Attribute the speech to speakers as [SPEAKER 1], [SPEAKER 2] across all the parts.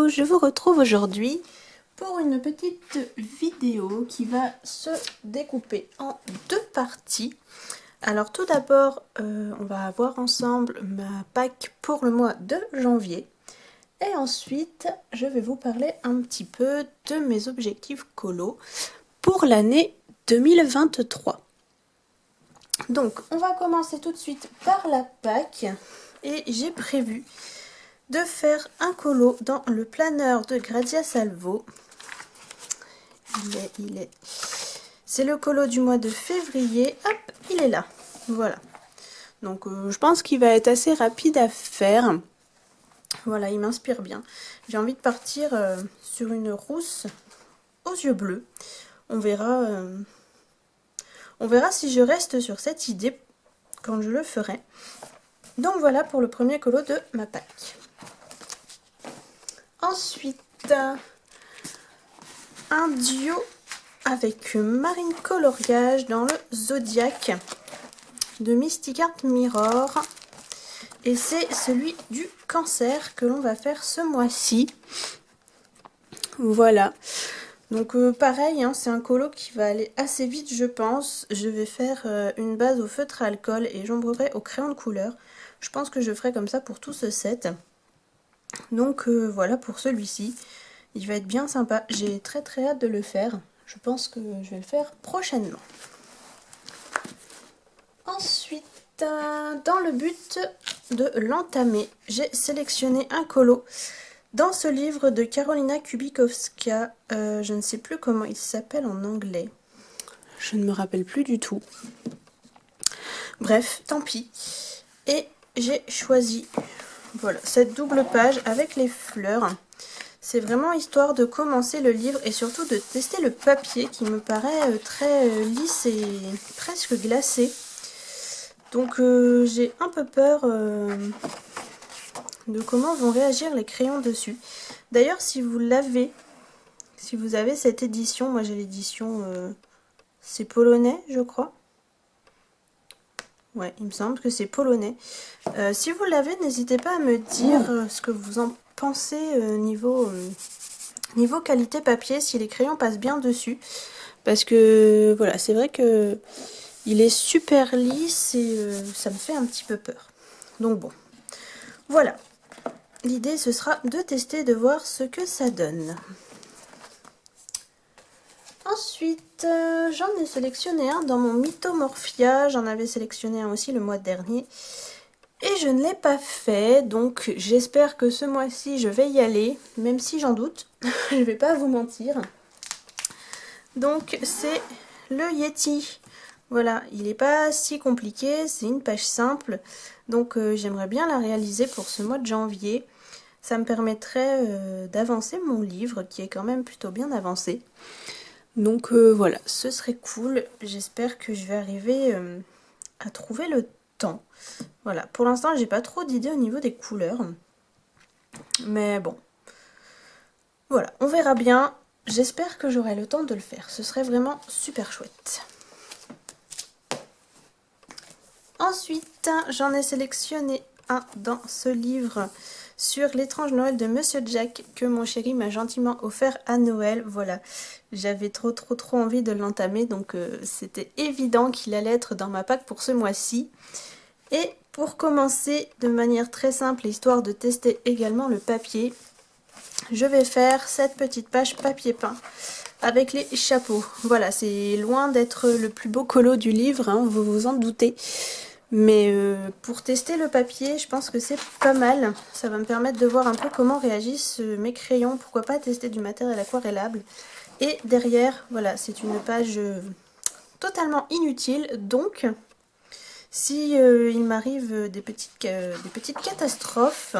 [SPEAKER 1] tous, je vous retrouve aujourd'hui pour une petite vidéo qui va se découper en deux parties. Alors tout d'abord, on va voir ensemble ma pack pour le mois de janvier. Et ensuite, je vais vous parler un petit peu de mes objectifs colo pour l'année 2023. Donc, on va commencer tout de suite par la pack. Et j'ai prévu de faire un colo dans le planeur de Grazia Salvo. C'est le colo du mois de février. Hop, il est là. Voilà. Donc, je pense qu'il va être assez rapide à faire. Voilà, il m'inspire bien. J'ai envie de partir sur une rousse aux yeux bleus. On verra si je reste sur cette idée quand je le ferai. Donc voilà pour le premier colo de ma pack. Ensuite, un duo avec Marine Coloriage dans le Zodiac de Mystic Art Mirror. Et c'est celui du cancer que l'on va faire ce mois-ci. Voilà. Donc pareil, hein, c'est un colo qui va aller assez vite je pense. Je vais faire une base au feutre à alcool et j'ombrerai au crayon de couleur. Je pense que je ferai comme ça pour tout ce set. Donc voilà pour celui-ci. Il va être bien sympa. J'ai très hâte de le faire. Je pense que je vais le faire prochainement. Ensuite, dans le but de l'entamer, j'ai sélectionné un colo dans ce livre de Karolina Kubikowska. Je ne sais plus comment il s'appelle en anglais. Je ne me rappelle plus du tout. Bref, tant pis. Et j'ai choisi voilà, cette double page avec les fleurs. C'est vraiment histoire de commencer le livre et surtout de tester le papier qui me paraît très lisse et presque glacé. Donc j'ai un peu peur de comment vont réagir les crayons dessus. D'ailleurs, si vous avez cette édition, moi j'ai l'édition, c'est polonais je crois. Ouais, il me semble que c'est polonais. Si vous l'avez, n'hésitez pas à me dire ce que vous en pensez niveau qualité papier, si les crayons passent bien dessus. Parce que voilà, c'est vrai que il est super lisse et ça me fait un petit peu peur. Donc bon, voilà. L'idée ce sera de tester, de voir ce que ça donne. Ensuite, j'en ai sélectionné un dans mon Mythomorphia. J'en avais sélectionné un aussi le mois dernier. Et je ne l'ai pas fait, donc j'espère que ce mois-ci je vais y aller, même si j'en doute, je ne vais pas vous mentir. Donc c'est le Yeti. Voilà, il n'est pas si compliqué, c'est une page simple, donc j'aimerais bien la réaliser pour ce mois de janvier. Ça me permettrait d'avancer mon livre, qui est quand même plutôt bien avancé. Donc voilà, ce serait cool, j'espère que je vais arriver à trouver le temps. Voilà, pour l'instant j'ai pas trop d'idées au niveau des couleurs, mais bon, voilà, on verra bien. J'espère que j'aurai le temps de le faire, ce serait vraiment super chouette. Ensuite, j'en ai sélectionné un dans ce livre sur l'étrange Noël de Monsieur Jack que mon chéri m'a gentiment offert à Noël. Voilà, j'avais trop envie de l'entamer, donc c'était évident qu'il allait être dans ma pack pour ce mois-ci. Et pour commencer de manière très simple, histoire de tester également le papier, je vais faire cette petite page papier peint avec les chapeaux. Voilà, c'est loin d'être le plus beau colo du livre, hein, vous vous en doutez. Mais pour tester le papier, je pense que c'est pas mal. Ça va me permettre de voir un peu comment réagissent mes crayons. Pourquoi pas tester du matériel aquarellable. Et derrière, voilà, c'est une page totalement inutile. Donc, si il m'arrive des petites catastrophes,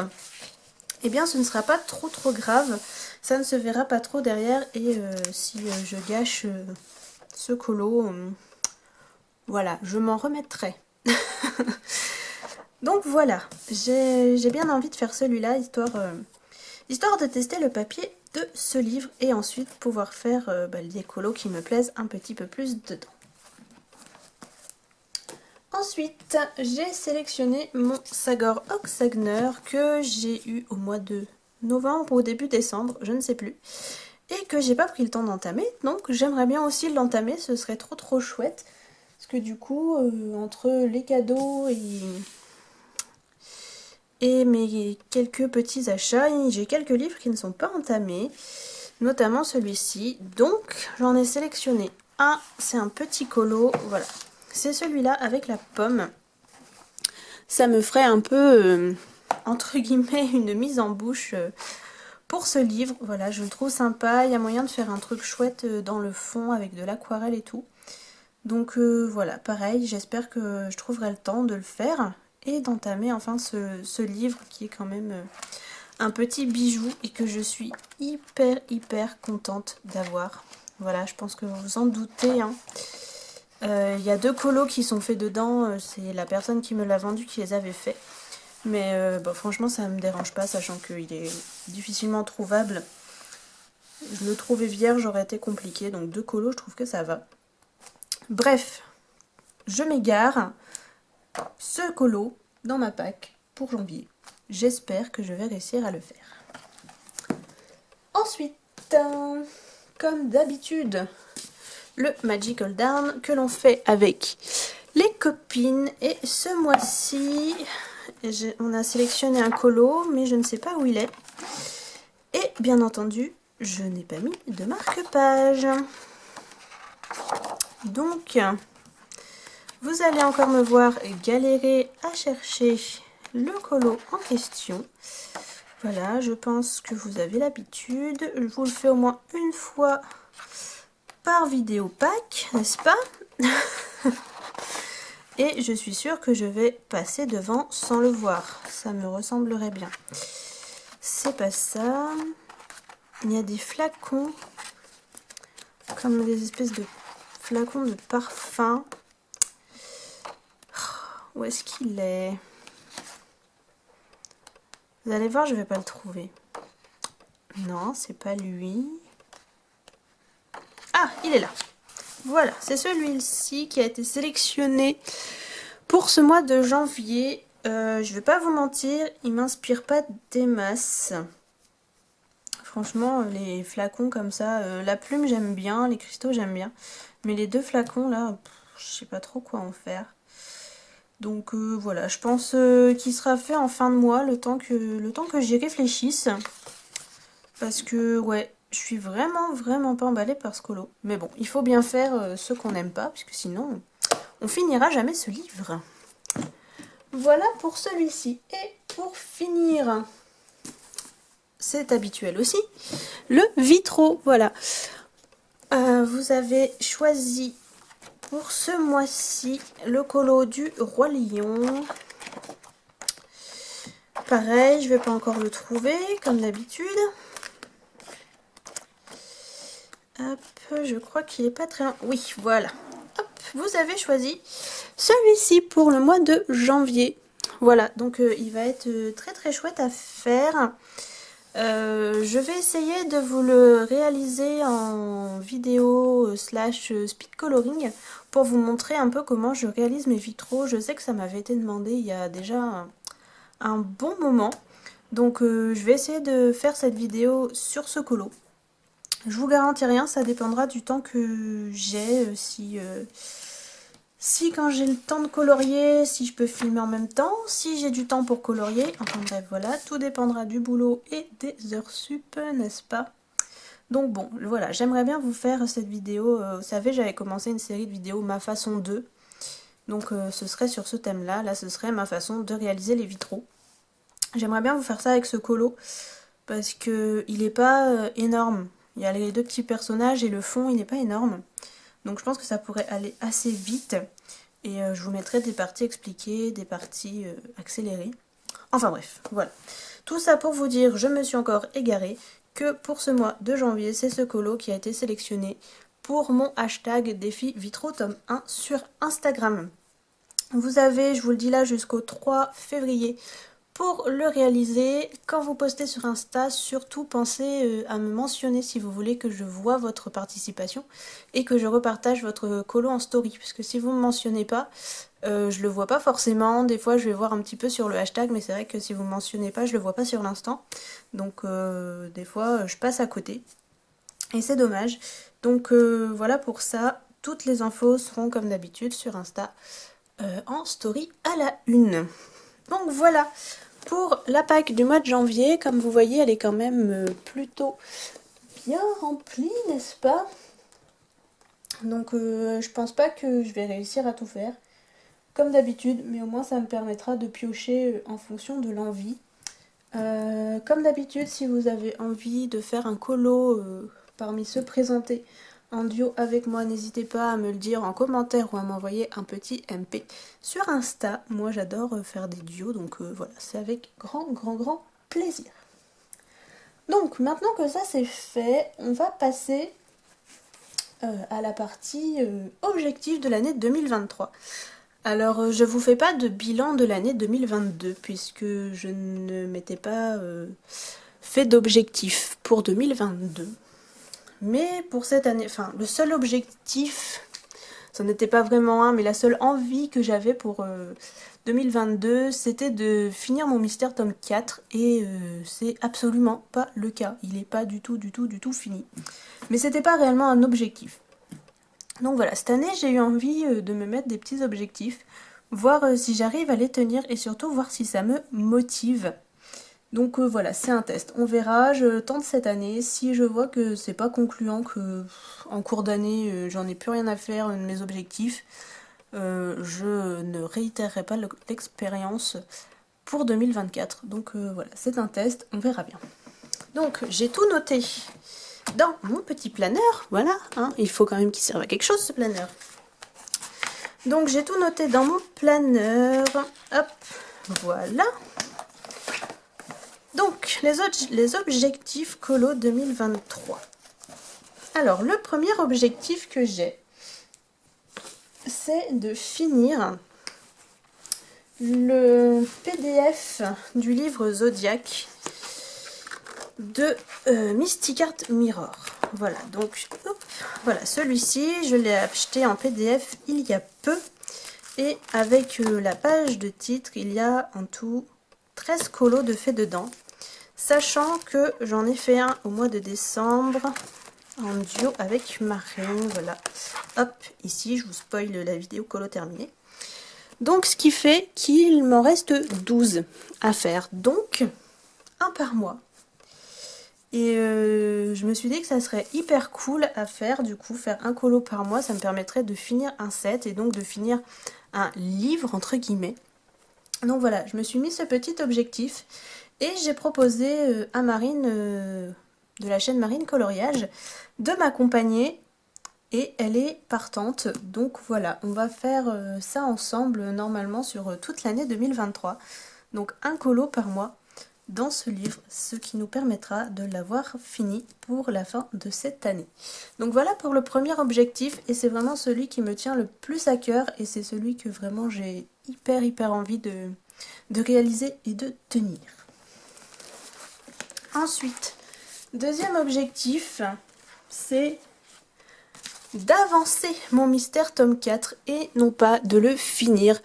[SPEAKER 1] eh bien ce ne sera pas trop grave. Ça ne se verra pas trop derrière. Et si je gâche ce colo, voilà, je m'en remettrai. Donc voilà, j'ai bien envie de faire celui-là, histoire de tester le papier de ce livre et ensuite pouvoir faire des colos qui me plaisent un petit peu plus dedans. Ensuite, j'ai sélectionné mon Sagor Oxagner que j'ai eu au mois de novembre ou début décembre, je ne sais plus. Et que j'ai pas pris le temps d'entamer, donc j'aimerais bien aussi l'entamer, ce serait trop chouette. Parce que du coup, entre les cadeaux et mes quelques petits achats, j'ai quelques livres qui ne sont pas entamés, notamment celui-ci. Donc j'en ai sélectionné un, c'est un petit colo, voilà. C'est celui-là avec la pomme. Ça me ferait un peu, entre guillemets, une mise en bouche pour ce livre. Voilà, je le trouve sympa, il y a moyen de faire un truc chouette dans le fond avec de l'aquarelle et tout. Donc voilà, pareil, j'espère que je trouverai le temps de le faire et d'entamer enfin ce livre qui est quand même un petit bijou et que je suis hyper contente d'avoir. Voilà, je pense que vous vous en doutez, hein. Y a 2 colos qui sont faits dedans, c'est la personne qui me l'a vendu qui les avait fait. Mais bah, franchement ça me dérange pas, sachant qu'il est difficilement trouvable. Je le trouvais vierge, aurait été compliqué, donc 2 colos je trouve que ça va. Bref, je m'égare. Ce colo dans ma pack pour janvier. J'espère que je vais réussir à le faire. Ensuite, comme d'habitude, le Magical Down que l'on fait avec les copines. Et ce mois-ci, on a sélectionné un colo, mais je ne sais pas où il est. Et bien entendu, je n'ai pas mis de marque-page. Donc, vous allez encore me voir galérer à chercher le colo en question. Voilà, je pense que vous avez l'habitude. Je vous le fais au moins une fois par vidéo pack, n'est-ce pas? Et je suis sûre que je vais passer devant sans le voir. Ça me ressemblerait bien. C'est pas ça. Il y a des flacons, comme des espèces de flacons de parfum. Où est-ce qu'il est? Vous allez voir, je vais pas le trouver. Non, c'est pas lui. Ah, il est là. Voilà, c'est celui-ci qui a été sélectionné pour ce mois de janvier. Je vais pas vous mentir, il m'inspire pas des masses. Franchement, les flacons comme ça, la plume j'aime bien, les cristaux j'aime bien. Mais les 2 flacons là, je sais pas trop quoi en faire. Donc voilà, je pense qu'il sera fait en fin de mois, le temps que j'y réfléchisse. Parce que ouais, je suis vraiment pas emballée par ce colo. Mais bon, il faut bien faire ce qu'on n'aime pas, puisque sinon on finira jamais ce livre. Voilà pour celui-ci. Et pour finir, c'est habituel aussi, le Vitro. Voilà. Vous avez choisi pour ce mois-ci le colo du Roi Lion. Pareil, je vais pas encore le trouver, comme d'habitude. Hop, je crois qu'il est pas très loin. Oui, voilà. Hop, vous avez choisi celui-ci pour le mois de janvier. Voilà, donc il va être très chouette à faire. Je vais essayer de vous le réaliser en vidéo slash speed coloring pour vous montrer un peu comment je réalise mes vitraux. Je sais que ça m'avait été demandé il y a déjà un bon moment. Donc je vais essayer de faire cette vidéo sur ce colo. Je vous garantis rien, ça dépendra du temps que j'ai, si quand j'ai le temps de colorier, si je peux filmer en même temps, si j'ai du temps pour colorier, enfin bref voilà, tout dépendra du boulot et des heures sup, n'est-ce pas? Donc bon, voilà, j'aimerais bien vous faire cette vidéo, vous savez j'avais commencé une série de vidéos ma façon 2, donc ce serait sur ce thème-là, là ce serait ma façon de réaliser les vitraux. J'aimerais bien vous faire ça avec ce colo, parce que il est pas énorme. Il y a les 2 petits personnages et le fond il n'est pas énorme. Donc je pense que ça pourrait aller assez vite. Et je vous mettrai des parties expliquées, des parties accélérées. Enfin bref, voilà. Tout ça pour vous dire, je me suis encore égarée, que pour ce mois de janvier, c'est ce colo qui a été sélectionné pour mon hashtag défi Vitro tome 1 sur Instagram. Vous avez, je vous le dis là, jusqu'au 3 février pour le réaliser. Quand vous postez sur Insta, surtout pensez à me mentionner si vous voulez que je vois votre participation et que je repartage votre colo en story. Parce que si vous ne me mentionnez pas, Je le vois pas forcément, des fois je vais voir un petit peu sur le hashtag, mais c'est vrai que si vous ne mentionnez pas, je le vois pas sur l'instant. Donc des fois je passe à côté. Et c'est dommage. Donc voilà pour ça. Toutes les infos seront comme d'habitude sur Insta en story à la une. Donc voilà pour la pack du mois de janvier. Comme vous voyez, elle est quand même plutôt bien remplie, n'est-ce pas? Donc je pense pas que je vais réussir à tout faire comme d'habitude, mais au moins ça me permettra de piocher en fonction de l'envie. Comme d'habitude, si vous avez envie de faire un colo parmi ceux présentés en duo avec moi, n'hésitez pas à me le dire en commentaire ou à m'envoyer un petit MP sur Insta. Moi j'adore faire des duos, donc voilà, c'est avec grand plaisir. Donc maintenant que ça c'est fait, on va passer à la partie objectif de l'année 2023. Alors, je vous fais pas de bilan de l'année 2022 puisque je ne m'étais pas fait d'objectif pour 2022. Mais pour cette année, enfin, le seul objectif, ça n'était pas vraiment un, mais la seule envie que j'avais pour 2022, c'était de finir mon mystère tome 4 et c'est absolument pas le cas. Il n'est pas du tout fini. Mais c'était pas réellement un objectif. Donc voilà, cette année j'ai eu envie de me mettre des petits objectifs, voir si j'arrive à les tenir et surtout voir si ça me motive. Donc voilà, c'est un test. On verra, je tente cette année. Si je vois que c'est pas concluant, que en cours d'année j'en ai plus rien à faire de mes objectifs, je ne réitérerai pas l'expérience pour 2024. Donc voilà, c'est un test, on verra bien. Donc j'ai tout noté dans mon petit planeur, voilà, hein, il faut quand même qu'il serve à quelque chose ce planeur. Donc j'ai tout noté dans mon planeur, hop, voilà. Donc les objectifs colo 2023. Alors le premier objectif que j'ai, c'est de finir le PDF du livre Zodiac de Mystic Art Mirror. Voilà, donc hop, voilà, celui-ci, je l'ai acheté en PDF il y a peu. Et avec la page de titre, il y a en tout 13 colos de fait dedans. Sachant que j'en ai fait un au mois de décembre en duo avec Marine. Voilà, hop, ici, je vous spoil la vidéo colo terminée. Donc, ce qui fait qu'il m'en reste 12 à faire. Donc, un par mois. Et je me suis dit que ça serait hyper cool à faire, du coup, faire un colo par mois, ça me permettrait de finir un set et donc de finir un livre, entre guillemets. Donc voilà, je me suis mis ce petit objectif et j'ai proposé à Marine, de la chaîne Marine Coloriage, de m'accompagner et elle est partante. Donc voilà, on va faire ça ensemble normalement sur toute l'année 2023. Donc un colo par mois dans ce livre, ce qui nous permettra de l'avoir fini pour la fin de cette année. Donc voilà pour le premier objectif et c'est vraiment celui qui me tient le plus à cœur et c'est celui que vraiment j'ai hyper envie de réaliser et de tenir. Ensuite, deuxième objectif, c'est d'avancer mon mystère tome 4 et non pas de le finir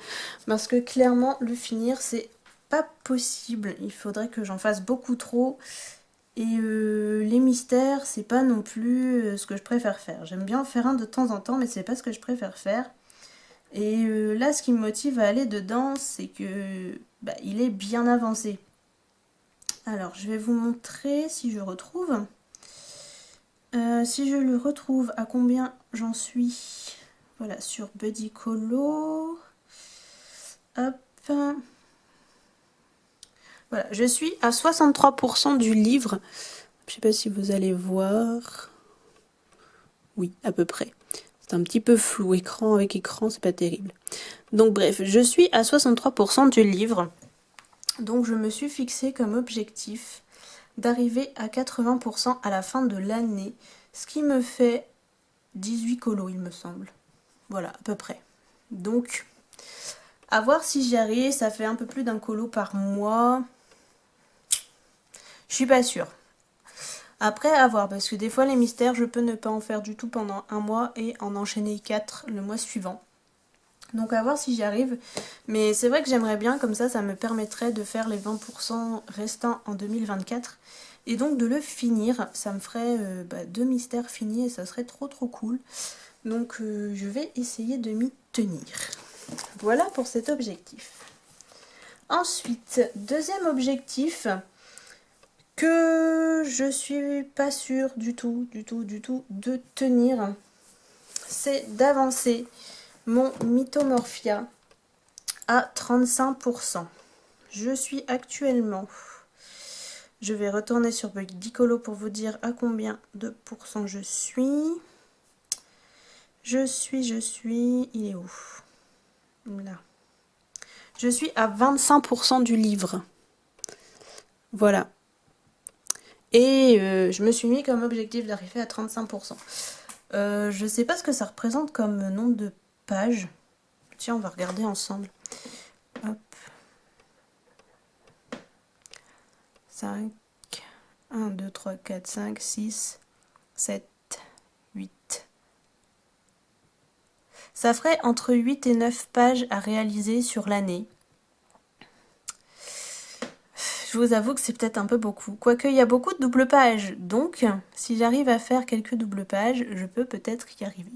[SPEAKER 1] parce que clairement le finir c'est pas possible, il faudrait que j'en fasse beaucoup trop et les mystères c'est pas non plus ce que je préfère faire. J'aime bien en faire un de temps en temps mais c'est pas ce que je préfère faire et là ce qui me motive à aller dedans c'est que il est bien avancé. Alors je vais vous montrer si je retrouve. Si je le retrouve, à combien j'en suis? Voilà, sur Buddy Colo. Hop. Voilà, je suis à 63% du livre. Je sais pas si vous allez voir. Oui, à peu près. C'est un petit peu flou, écran avec écran, c'est pas terrible. Donc bref, je suis à 63% du livre. Donc je me suis fixé comme objectif d'arriver à 80% à la fin de l'année, ce qui me fait 18 colos il me semble. Voilà, à peu près. Donc, à voir si j'y arrive, ça fait un peu plus d'un colo par mois. Je suis pas sûre. Après, à voir, parce que des fois les mystères, je peux ne pas en faire du tout pendant un mois et en enchaîner 4 le mois suivant. Donc à voir si j'y arrive. Mais c'est vrai que j'aimerais bien, comme ça me permettrait de faire les 20% restants en 2024. Et donc de le finir, ça me ferait 2 mystères finis et ça serait trop cool. Donc je vais essayer de m'y tenir. Voilà pour cet objectif. Ensuite, deuxième objectif que je suis pas sûre du tout de tenir, c'est d'avancer mon Mythomorphia à 35%. Je suis actuellement, je vais retourner sur Dicolo pour vous dire à combien de pourcents je suis. Il est où? Là. Je suis à 25% du livre. Voilà. Et je me suis mis comme objectif d'arriver à 35%. Je sais pas ce que ça représente comme nombre de pages. Tiens, on va regarder ensemble. Hop. 5, 1, 2, 3, 4, 5, 6, 7, 8. Ça ferait entre 8 et 9 pages à réaliser sur l'année. Je vous avoue que c'est peut-être un peu beaucoup. Quoique, il y a beaucoup de doubles pages. Donc, si j'arrive à faire quelques doubles pages, je peux peut-être y arriver.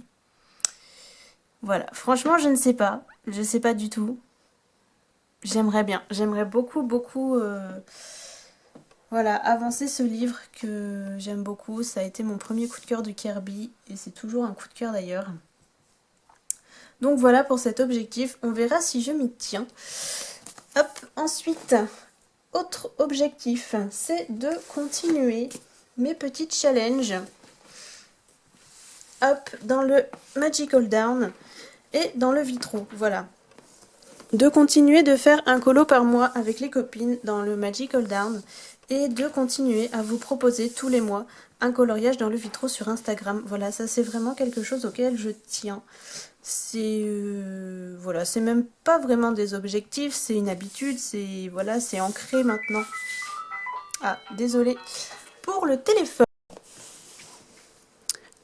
[SPEAKER 1] Voilà. Franchement, je ne sais pas. Je ne sais pas du tout. J'aimerais bien. J'aimerais beaucoup voilà, avancer ce livre que j'aime beaucoup. Ça a été mon premier coup de cœur de Kirby. Et c'est toujours un coup de cœur d'ailleurs. Donc voilà pour cet objectif. On verra si je m'y tiens. Hop, ensuite... Autre objectif, c'est de continuer mes petits challenges. Hop, dans le Magical Down et dans le Vitro, voilà. De continuer de faire un colo par mois avec les copines dans le Magical Down et de continuer à vous proposer tous les mois un coloriage dans le Vitro sur Instagram. Voilà, ça c'est vraiment quelque chose auquel je tiens. C'est voilà, c'est même pas vraiment des objectifs, c'est une habitude, c'est voilà, c'est ancré maintenant. Ah, désolée pour le téléphone.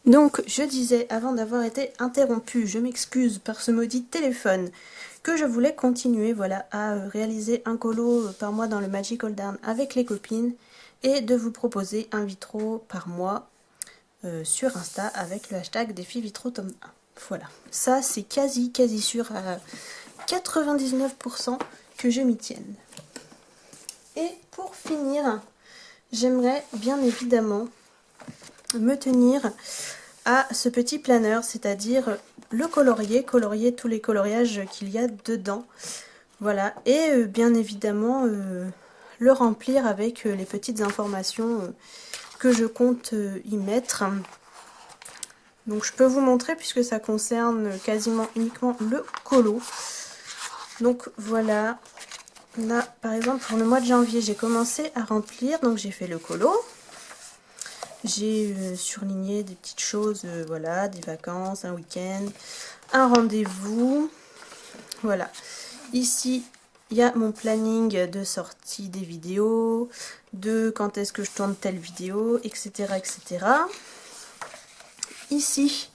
[SPEAKER 1] Donc, je disais, avant d'avoir été interrompue, je m'excuse par ce maudit téléphone, que je voulais continuer, voilà, à réaliser un colo par mois dans le Magical Down avec les copines et de vous proposer un vitro par mois sur Insta avec le hashtag défi vitro tome 1. Voilà, ça c'est quasi sûr à 99% que je m'y tienne. Et pour finir, j'aimerais bien évidemment me tenir à ce petit planeur, c'est-à-dire le colorier tous les coloriages qu'il y a dedans. Voilà, et bien évidemment le remplir avec les petites informations que je compte y mettre. Donc je peux vous montrer puisque ça concerne quasiment uniquement le colo. Donc voilà, là par exemple pour le mois de janvier j'ai commencé à remplir, donc j'ai fait le colo. J'ai surligné des petites choses, voilà, des vacances, un week-end, un rendez-vous. Voilà, ici il y a mon planning de sortie des vidéos, de quand est-ce que je tourne telle vidéo, etc. etc. Ici,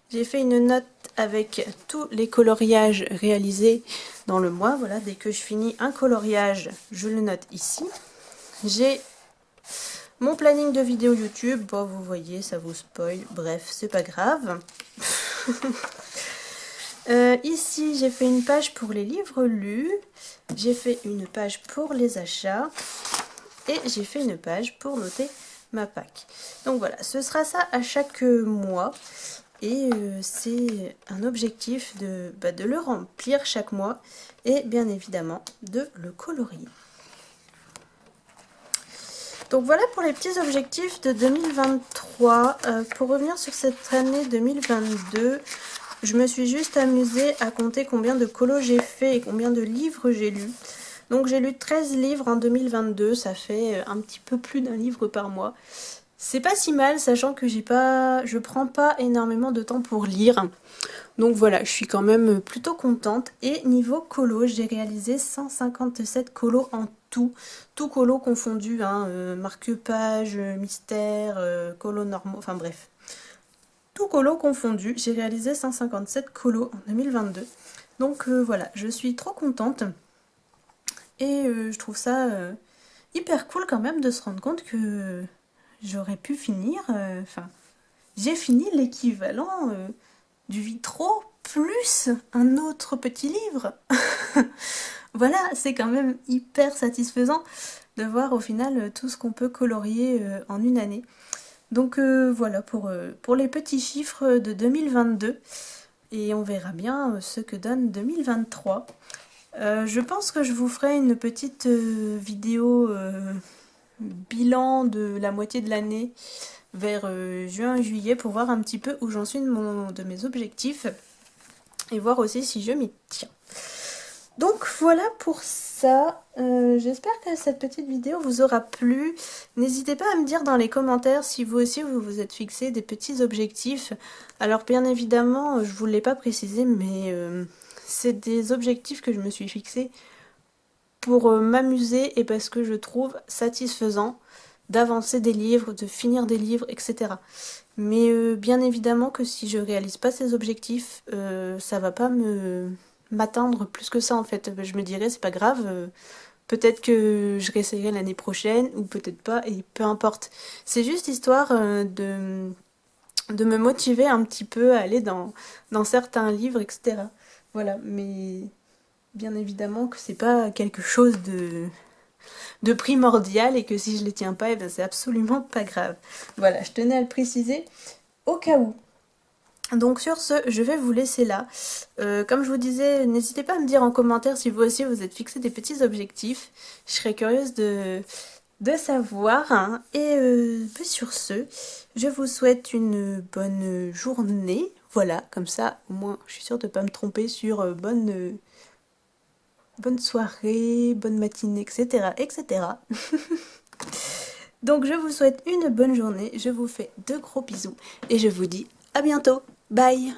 [SPEAKER 1] j'ai fait une note avec tous les coloriages réalisés dans le mois. Voilà, dès que je finis un coloriage, je le note ici. J'ai mon planning de vidéos YouTube. Bon, vous voyez, ça vous spoil. Bref, c'est pas grave. Ici, j'ai fait une page pour les livres lus. J'ai fait une page pour les achats. Et j'ai fait une page pour noter ma PAC. Donc voilà, ce sera ça à chaque mois. Et c'est un objectif de le remplir chaque mois. Et bien évidemment, de le colorier. Donc voilà pour les petits objectifs de 2023. Pour revenir sur cette année 2022, je me suis juste amusée à compter combien de colos j'ai fait et combien de livres j'ai lus. Donc j'ai lu 13 livres en 2022, ça fait un petit peu plus d'un livre par mois. C'est pas si mal, sachant que je prends pas énormément de temps pour lire. Donc voilà, je suis quand même plutôt contente. Et niveau colo, j'ai réalisé 157 colos en tout. Tout colo confondu, hein, marque-page, mystère, colo normaux, enfin bref. Tout colo confondu, j'ai réalisé 157 colos en 2022. Donc voilà, je suis trop contente. Et je trouve ça hyper cool quand même de se rendre compte que j'aurais pu finir, enfin, j'ai fini l'équivalent du Vitro plus un autre petit livre. Voilà, c'est quand même hyper satisfaisant de voir au final tout ce qu'on peut colorier en une année. Donc voilà pour les petits chiffres de 2022. Et on verra bien ce que donne 2023. Je pense que je vous ferai une petite vidéo bilan de la moitié de l'année vers juin-juillet pour voir un petit peu où j'en suis de mes objectifs et voir aussi si je m'y tiens. Donc voilà pour ça, j'espère que cette petite vidéo vous aura plu. N'hésitez pas à me dire dans les commentaires si vous aussi vous vous êtes fixé des petits objectifs. Alors bien évidemment, je vous l'ai pas précisé, mais c'est des objectifs que je me suis fixés pour m'amuser et parce que je trouve satisfaisant d'avancer des livres, de finir des livres, etc. Mais bien évidemment que si je réalise pas ces objectifs, ça va pas m'atteindre plus que ça en fait. Je me dirais c'est pas grave, peut-être que je réessayerai l'année prochaine ou peut-être pas et peu importe. C'est juste histoire de me motiver un petit peu à aller dans certains livres, etc. Voilà, mais bien évidemment que c'est pas quelque chose de primordial et que si je les tiens pas, eh ben c'est absolument pas grave. Voilà, je tenais à le préciser au cas où. Donc sur ce, je vais vous laisser là. Comme je vous disais, n'hésitez pas à me dire en commentaire si vous aussi vous êtes fixé des petits objectifs. Je serais curieuse de savoir. Hein. Et sur ce, je vous souhaite une bonne journée. Voilà, comme ça, au moins, je suis sûre de ne pas me tromper sur bonne soirée, bonne matinée, etc. etc. Donc je vous souhaite une bonne journée, je vous fais de gros bisous et je vous dis à bientôt. Bye!